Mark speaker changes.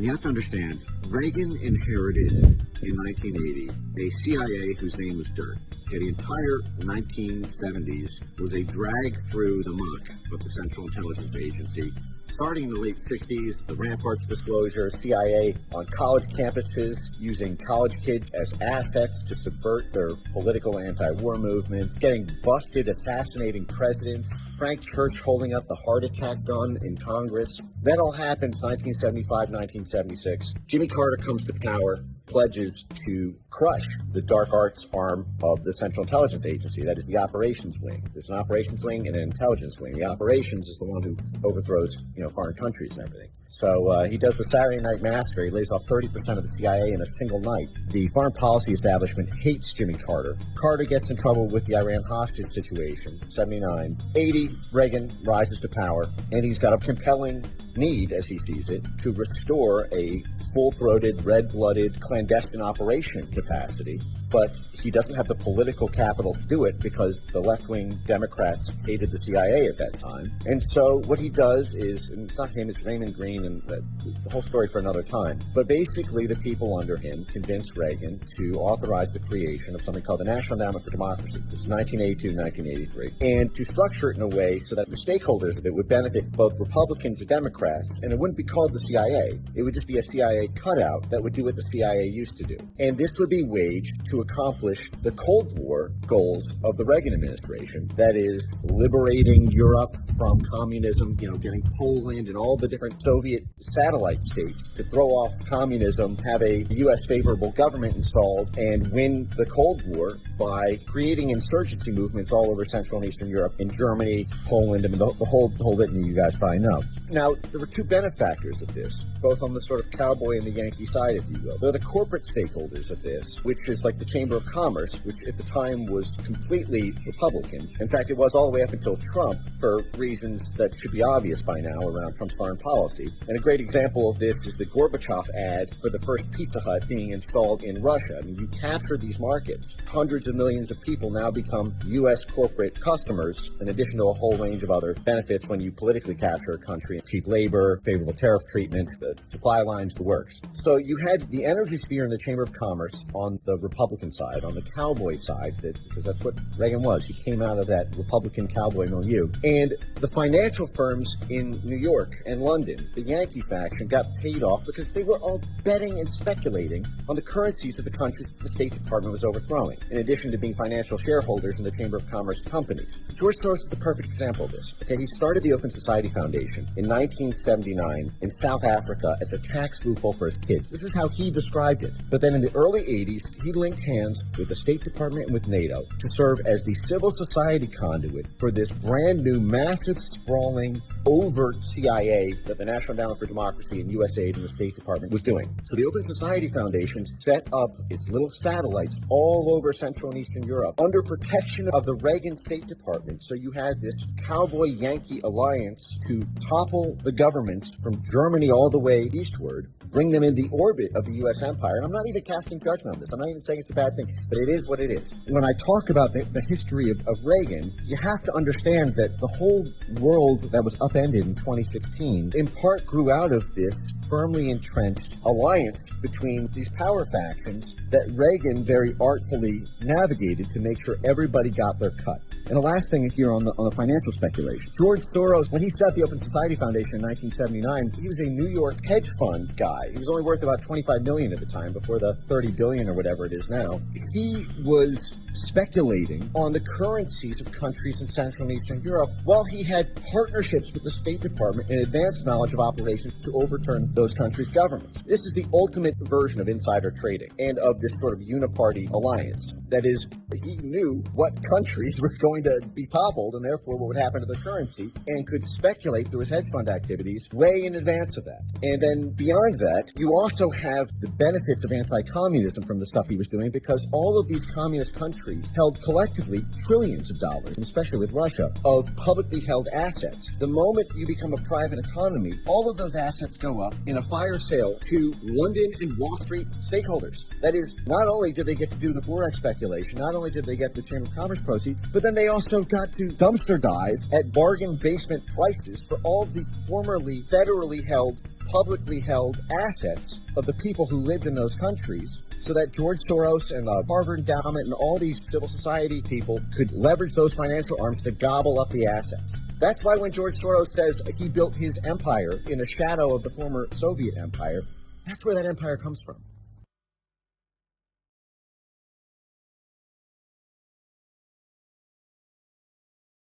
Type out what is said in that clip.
Speaker 1: You have to understand, Reagan inherited in 1980 a CIA whose name was dirt. Okay, the entire 1970s was a drag through the muck of the Central Intelligence Agency. Starting in the late 60s, the Ramparts disclosure, CIA on college campuses using college kids as assets to subvert their political anti-war movement, getting busted assassinating presidents, Frank Church holding up the heart attack gun in Congress. That all happens 1975, 1976. Jimmy Carter comes to power, pledges to crush the dark arts arm of the Central Intelligence Agency. That is the operations wing. There's an operations wing and an intelligence wing. The operations is the one who overthrows, foreign countries and everything. So he does the Saturday Night Massacre. He lays off 30% of the CIA in a single night. The foreign policy establishment hates Jimmy Carter. Carter gets in trouble with the Iran hostage situation, 79. 80, Reagan rises to power, and he's got a compelling need, as he sees it, to restore a full-throated, red-blooded, clandestine operation capacity. But he doesn't have the political capital to do it because the left-wing Democrats hated the CIA at that time. And so what he does is, and it's not him, it's Raymond Green, and it's the whole story for another time. But basically the people under him convinced Reagan to authorize the creation of something called the National Endowment for Democracy. This is 1982, 1983. And to structure it in a way so that the stakeholders of it would benefit both Republicans and Democrats. And it wouldn't be called the CIA. It would just be a CIA cutout that would do what the CIA used to do. And this would be waged to accomplish the Cold War goals of the Reagan administration. That is, liberating Europe from communism, getting Poland and all the different Soviet satellite states to throw off communism, have a U.S. favorable government installed, and win the Cold War by creating insurgency movements all over Central and Eastern Europe, in Germany, Poland, the whole litany you guys probably know. Now, there were two benefactors of this, both on the sort of cowboy and the Yankee side, if you will. They're the corporate stakeholders of this, which is like the Chamber of Commerce, which at the time was completely Republican. In fact, it was all the way up until Trump, for reasons that should be obvious by now around Trump's foreign policy. And a great example of this is the Gorbachev ad for the first Pizza Hut being installed in Russia. I mean, you capture these markets. Hundreds of millions of people now become U.S. corporate customers, in addition to a whole range of other benefits when you politically capture a country. Cheap labor, favorable tariff treatment, the supply lines, the works. So you had the energy sphere in the Chamber of Commerce on the Republican side, on the cowboy side, because that's what Reagan was. He came out of that Republican cowboy milieu. And the financial firms in New York and London, the Yankee faction, got paid off because they were all betting and speculating on the currencies of the countries that the State Department was overthrowing, in addition to being financial shareholders in the Chamber of Commerce companies. George Soros is the perfect example of this. Okay, he started the Open Society Foundation in 1979 in South Africa as a tax loophole for his kids. This is how he described it. But then in the early 80s, he linked hands with the State Department and with NATO to serve as the civil society conduit for this brand new, massive, sprawling, overt CIA that the National Endowment for Democracy and USAID and the State Department was doing. So the Open Society Foundation set up its little satellites all over Central and Eastern Europe under protection of the Reagan State Department. So you had this Cowboy-Yankee alliance to topple the governments from Germany all the way eastward, bring them in the orbit of the U.S. empire. And I'm not even casting judgment on this. I'm not even saying it's a bad thing, but it is what it is. When I talk about the history of Reagan, you have to understand that the whole world that was upended in 2016 in part grew out of this firmly entrenched alliance between these power factions that Reagan very artfully navigated to make sure everybody got their cut. And the last thing here on the financial speculation. George Soros, when he set the Open Society Foundation in 1979, he was a New York hedge fund guy. He was only worth about $25 million at the time, before the $30 billion or whatever it is now. He was speculating on the currencies of countries in Central and Eastern Europe while he had partnerships with the State Department and advanced knowledge of operations to overturn those countries' governments. This is the ultimate version of insider trading and of this sort of uniparty alliance. That is, he knew what countries were going to be toppled and therefore what would happen to the currency, and could speculate through his hedge fund activities way in advance of that. And then beyond that, you also have the benefits of anti-communism from the stuff he was doing, because all of these communist countries held collectively trillions of dollars, especially with Russia, of publicly held assets. The moment you become a private economy, all of those assets go up in a fire sale to London and Wall Street stakeholders. That is, not only did they get to do the Forex speculation, not only did they get the Chamber of Commerce proceeds, but then they also got to dumpster dive at bargain basement prices for all the formerly federally held publicly held assets of the people who lived in those countries so that George Soros and the Harvard Endowment and all these civil society people could leverage those financial arms to gobble up the assets. That's why when George Soros says he built his empire in the shadow of the former Soviet empire, that's where that empire comes from.